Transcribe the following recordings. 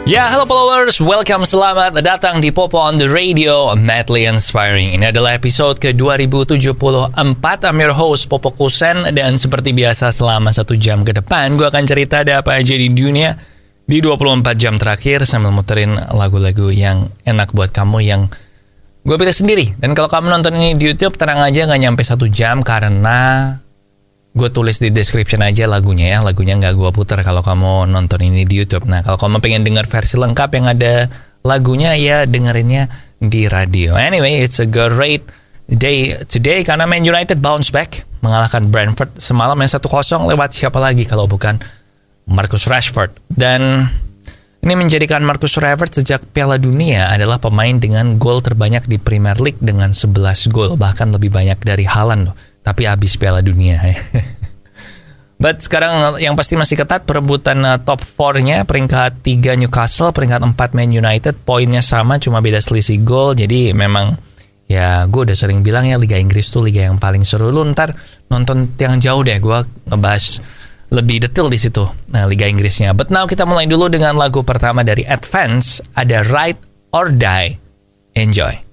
Ya, halo followers, welcome, selamat datang di Popo on the Radio, Madly Inspiring. Ini adalah episode ke-2074. I'm your host, Popo Kusen. Dan seperti biasa, selama 1 jam ke depan, gue akan cerita ada apa aja di dunia di 24 jam terakhir, sambil muterin lagu-lagu yang enak buat kamu yang gue pilih sendiri. Dan kalau kamu nonton ini di YouTube, tenang aja, gak nyampe 1 jam, karena gue tulis di description aja lagunya ya. Lagunya nggak gue putar kalau kamu nonton ini di YouTube. Nah, kalau kamu pengen dengar versi lengkap yang ada lagunya, ya dengerinnya di radio. Anyway, it's a great day today karena Man United bounce back mengalahkan Brentford semalam yang 1-0 lewat siapa lagi kalau bukan Marcus Rashford. Dan ini menjadikan Marcus Rashford sejak Piala Dunia adalah pemain dengan gol terbanyak di Premier League dengan 11 gol, bahkan lebih banyak dari Haaland loh. Tapi habis Piala Dunia ya. But sekarang yang pasti masih ketat perebutan top 4-nya. Peringkat 3 Newcastle, peringkat 4 Man United. Poinnya sama, cuma beda selisih gol. Jadi memang ya gue udah sering bilang ya, Liga Inggris tuh liga yang paling seru. Lu ntar nonton yang jauh deh, gue ngebahas lebih detail di situ. Nah, Liga Inggrisnya. But now kita mulai dulu dengan lagu pertama dari Advance. Ada Ride or Die. Enjoy.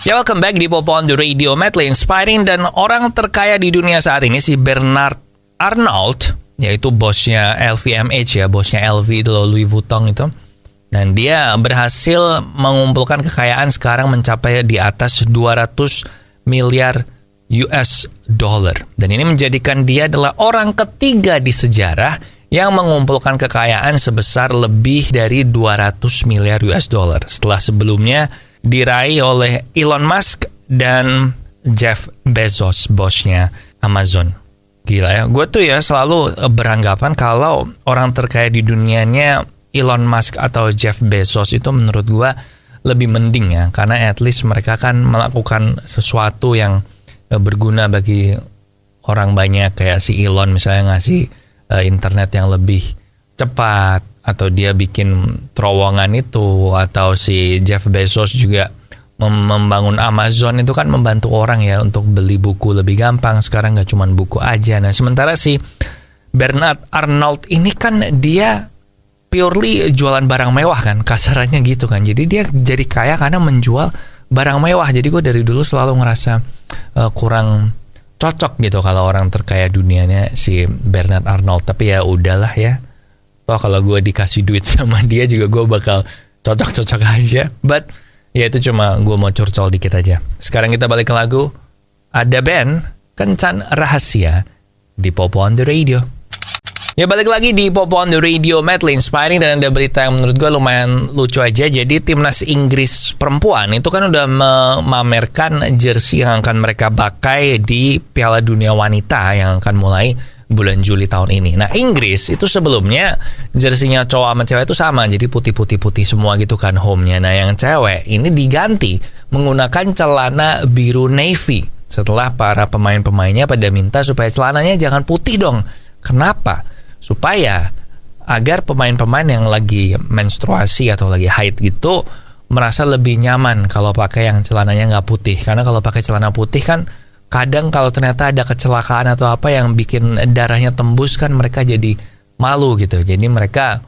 Ya, welcome back di Popo on the Radio, Madly Inspiring. Dan orang terkaya di dunia saat ini si Bernard Arnault, yaitu bosnya LVMH ya, bosnya LV itu Louis Vuitton itu. Dan dia berhasil mengumpulkan kekayaan sekarang mencapai di atas 200 miliar US dollar. Dan ini menjadikan dia adalah orang ketiga di sejarah yang mengumpulkan kekayaan sebesar lebih dari 200 miliar US dollar. Setelah sebelumnya diraih oleh Elon Musk dan Jeff Bezos, bosnya Amazon. Gila ya, gue tuh ya selalu beranggapan kalau orang terkaya di dunianya Elon Musk atau Jeff Bezos itu menurut gue lebih mending ya, karena at least mereka kan melakukan sesuatu yang berguna bagi orang banyak. Kayak si Elon misalnya ngasih internet yang lebih cepat, atau dia bikin terowongan itu, atau si Jeff Bezos juga membangun Amazon itu kan membantu orang ya untuk beli buku lebih gampang. Sekarang nggak cuma buku aja. Nah, sementara si Bernard Arnault ini kan dia purely jualan barang mewah kan, kasarannya gitu kan. Jadi dia jadi kaya karena menjual barang mewah. Jadi gue dari dulu selalu ngerasa kurang cocok gitu kalau orang terkaya dunianya si Bernard Arnault. Tapi ya udahlah ya. Toh kalau gue dikasih duit sama dia juga gue bakal cocok-cocok aja. But ya itu cuma gue mau curcol dikit aja. Sekarang kita balik ke lagu. Ada band Kencan Rahasia di Popo on the Radio. Ya, balik lagi di Popo on the Radio, Madly Inspiring. Dan ada berita yang menurut gue lumayan lucu aja. Jadi timnas Inggris perempuan itu kan udah memamerkan jersey yang akan mereka pakai di Piala Dunia Wanita yang akan mulai bulan Juli tahun ini. Nah, Inggris itu sebelumnya jersinya cowok sama cewek itu sama, jadi putih-putih semua gitu kan home-nya. Nah, yang cewek ini diganti menggunakan celana biru navy setelah para pemain-pemainnya pada minta supaya celananya jangan putih dong. Kenapa? Supaya agar pemain-pemain yang lagi menstruasi atau lagi haid gitu merasa lebih nyaman kalau pakai yang celananya nggak putih. Karena kalau pakai celana putih kan kadang kalau ternyata ada kecelakaan atau apa yang bikin darahnya tembus kan mereka jadi malu gitu. Jadi mereka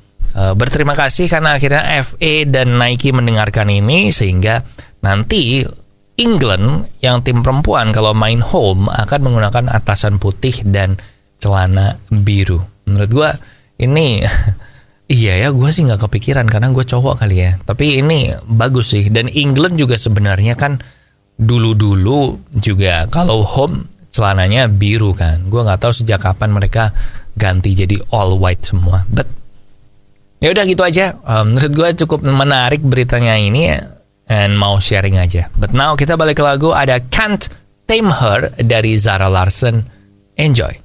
berterima kasih karena akhirnya FA dan Nike mendengarkan ini, sehingga nanti England yang tim perempuan kalau main home akan menggunakan atasan putih dan celana biru. Menurut gue ini iya ya, gue sih nggak kepikiran karena gue cowok kali ya. Tapi ini bagus sih. Dan England juga sebenarnya kan dulu-dulu juga kalau home celananya biru kan. Gue nggak tahu sejak kapan mereka ganti jadi all white semua. But ya udah gitu aja. Menurut gue cukup menarik beritanya ini and mau sharing aja. But now kita balik ke lagu. Ada Can't Tame Her dari Zara Larsson. Enjoy.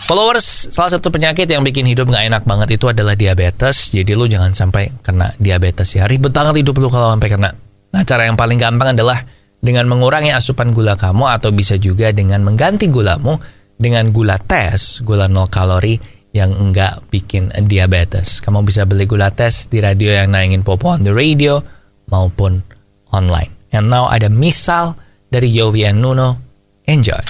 Followers, salah satu penyakit yang bikin hidup gak enak banget itu adalah diabetes. Jadi lu jangan sampai kena diabetes ya. Ribet banget hidup lu kalau sampai kena. Nah, cara yang paling gampang adalah dengan mengurangi asupan gula kamu, atau bisa juga dengan mengganti gulamu dengan gula tes, gula 0 kalori yang enggak bikin diabetes. Kamu bisa beli gula tes di radio yang nayangin Popo on the Radio maupun online. And now ada Misal dari Yowie and Nuno. Enjoy.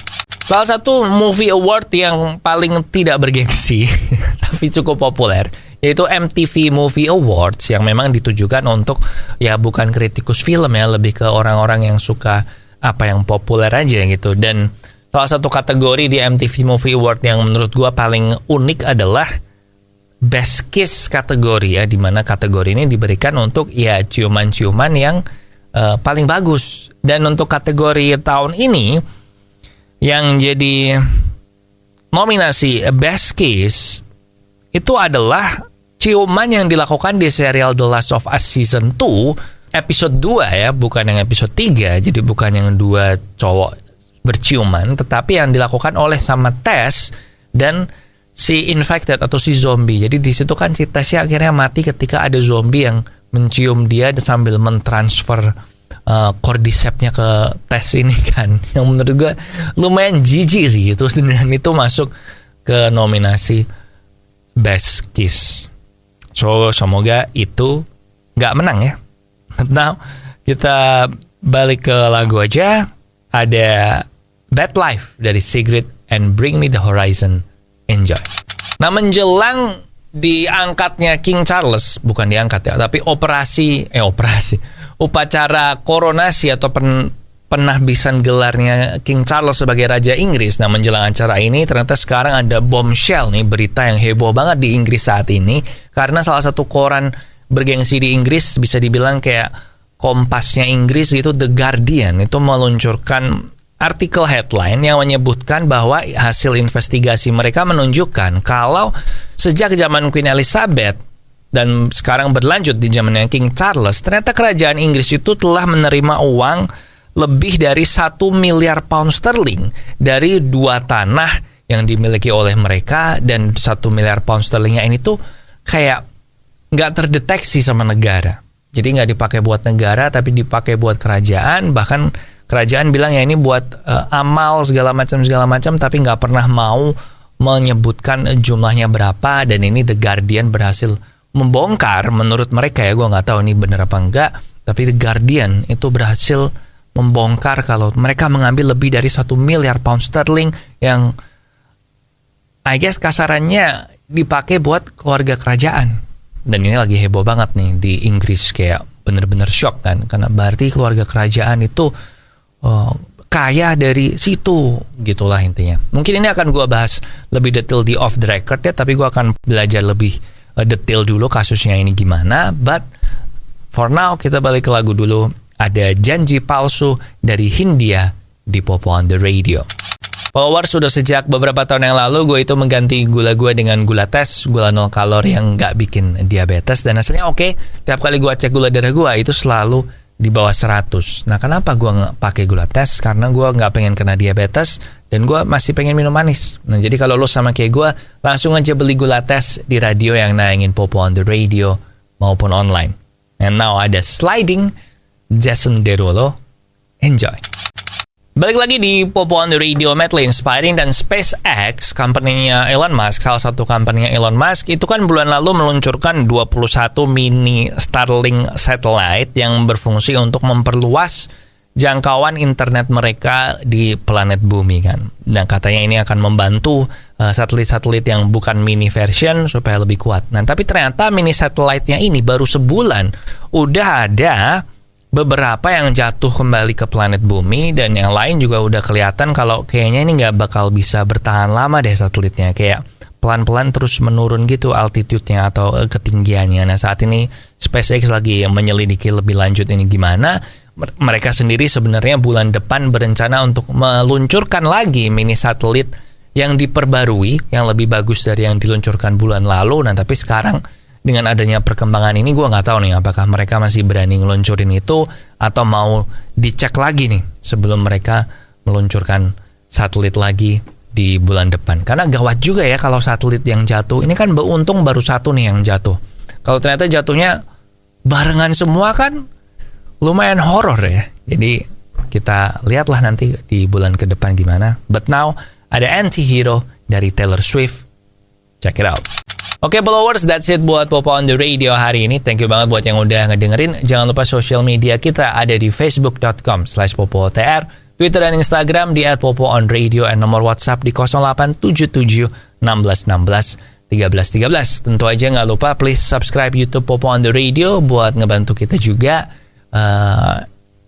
Salah satu movie award yang paling tidak bergengsi tapi tapi cukup populer, yaitu MTV Movie Awards yang memang ditujukan untuk ya bukan kritikus film ya, lebih ke orang-orang yang suka apa yang populer aja gitu. Dan salah satu kategori di MTV Movie Award yang menurut gue paling unik adalah Best Kiss kategori ya, dimana kategori ini diberikan untuk ya ciuman-ciuman yang paling bagus. Dan untuk kategori tahun ini yang jadi nominasi Best Kiss itu adalah ciuman yang dilakukan di serial The Last of Us Season 2 episode 2 ya, bukan yang episode 3. Jadi bukan yang dua cowok berciuman, tetapi yang dilakukan oleh sama Tess dan si infected atau si zombie. Jadi di situ kan si Tess akhirnya mati ketika ada zombie yang mencium dia sambil mentransfer cordycepsnya ke Tess ini kan. Yang menurut gue lumayan jijik sih gitu, dan itu masuk ke nominasi Best Kiss. So semoga itu nggak menang ya. Now kita balik ke lagu aja. Ada Bad Life dari Sigrid and Bring Me the Horizon. Enjoy. Nah, menjelang diangkatnya King Charles, bukan diangkat ya, tapi upacara koronasi atau penahbisan gelarnya King Charles sebagai Raja Inggris. Nah, menjelang acara ini ternyata sekarang ada bombshell nih, berita yang heboh banget di Inggris saat ini, karena salah satu koran bergengsi di Inggris, bisa dibilang kayak Kompasnya Inggris itu, The Guardian, itu meluncurkan artikel headline yang menyebutkan bahwa hasil investigasi mereka menunjukkan kalau sejak zaman Queen Elizabeth dan sekarang berlanjut di zamannya King Charles, ternyata kerajaan Inggris itu telah menerima uang lebih dari 1 miliar pound sterling dari 2 tanah yang dimiliki oleh mereka. Dan 1 miliar pound sterlingnya ini tuh kayak nggak terdeteksi sama negara. Jadi nggak dipakai buat negara, tapi dipakai buat kerajaan. Bahkan kerajaan bilang ya ini buat amal segala macam, tapi nggak pernah mau menyebutkan jumlahnya berapa. Dan ini The Guardian berhasil membongkar, menurut mereka ya, gue nggak tahu ini benar apa enggak, tapi The Guardian itu berhasil membongkar kalau mereka mengambil lebih dari 1 miliar pound sterling yang I guess kasarannya dipakai buat keluarga kerajaan. Dan ini lagi heboh banget nih di Inggris, kayak bener-bener shock kan, karena berarti keluarga kerajaan itu kaya dari situ, gitulah intinya. Mungkin ini akan gue bahas lebih detail di off the record ya, tapi gue akan belajar lebih detail dulu kasusnya ini gimana. But for now kita balik ke lagu dulu. Ada Janji Palsu dari Hindia di Popo on the Radio. Followers, sudah sejak beberapa tahun yang lalu gue itu mengganti gula gue dengan gula tes, gula 0 kalori yang gak bikin diabetes, dan hasilnya oke. Tiap kali gue cek gula darah gue itu selalu di bawah 100. Nah, kenapa gue nggak pakai gula tes? Karena gue nggak pengen kena diabetes dan gue masih pengen minum manis. Nah, jadi kalau lo sama kayak gue, langsung aja beli gula tes di radio yang nayangin Popo on the Radio maupun online. And now ada Sliding, Jason Derulo. Enjoy. Balik lagi di Popo on the Radio, Madly Inspiring. Dan SpaceX, company-nya Elon Musk, salah satu company-nya Elon Musk, itu kan bulan lalu meluncurkan 21 mini Starlink satellite yang berfungsi untuk memperluas jangkauan internet mereka di planet bumi kan. Dan katanya ini akan membantu satelit-satelit yang bukan mini version supaya lebih kuat. Nah, tapi ternyata mini satellite-nya ini baru sebulan udah ada beberapa yang jatuh kembali ke planet bumi, dan yang lain juga udah kelihatan kalau kayaknya ini nggak bakal bisa bertahan lama deh satelitnya, kayak pelan-pelan terus menurun gitu altitude-nya atau ketinggiannya. Nah, saat ini SpaceX lagi menyelidiki lebih lanjut ini gimana. Mereka sendiri sebenarnya bulan depan berencana untuk meluncurkan lagi mini satelit yang diperbarui, yang lebih bagus dari yang diluncurkan bulan lalu. Nah, tapi sekarang dengan adanya perkembangan ini, gue nggak tahu nih apakah mereka masih berani ngeluncurin itu atau mau dicek lagi nih sebelum mereka meluncurkan satelit lagi di bulan depan. Karena gawat juga ya kalau satelit yang jatuh. Ini kan beruntung baru satu nih yang jatuh. Kalau ternyata jatuhnya barengan semua kan lumayan horor ya. Jadi kita lihatlah nanti di bulan ke depan gimana. But now ada Anti-Hero dari Taylor Swift. Check it out. Oke, followers, that's it buat Popo on the Radio hari ini. Thank you banget buat yang udah ngedengerin. Jangan lupa sosial media kita ada di facebook.com/popotr, Twitter dan Instagram di @popoonradio, dan nomor WhatsApp di 0877 16 16 1313. Tentu aja nggak lupa please subscribe YouTube Popo on the Radio buat ngebantu kita juga.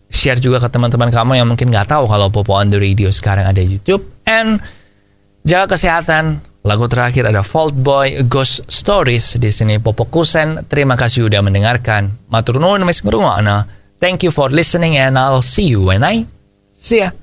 Share juga ke teman-teman kamu yang mungkin nggak tahu kalau Popo on the Radio sekarang ada YouTube. And jaga kesehatan. Lagu terakhir ada Fault Boy, Ghost Stories. Di sini Popo Kusen. Terima kasih udah mendengarkan. Matur nuwun wis ngrungokno. Thank you for listening and I'll see you when I see ya.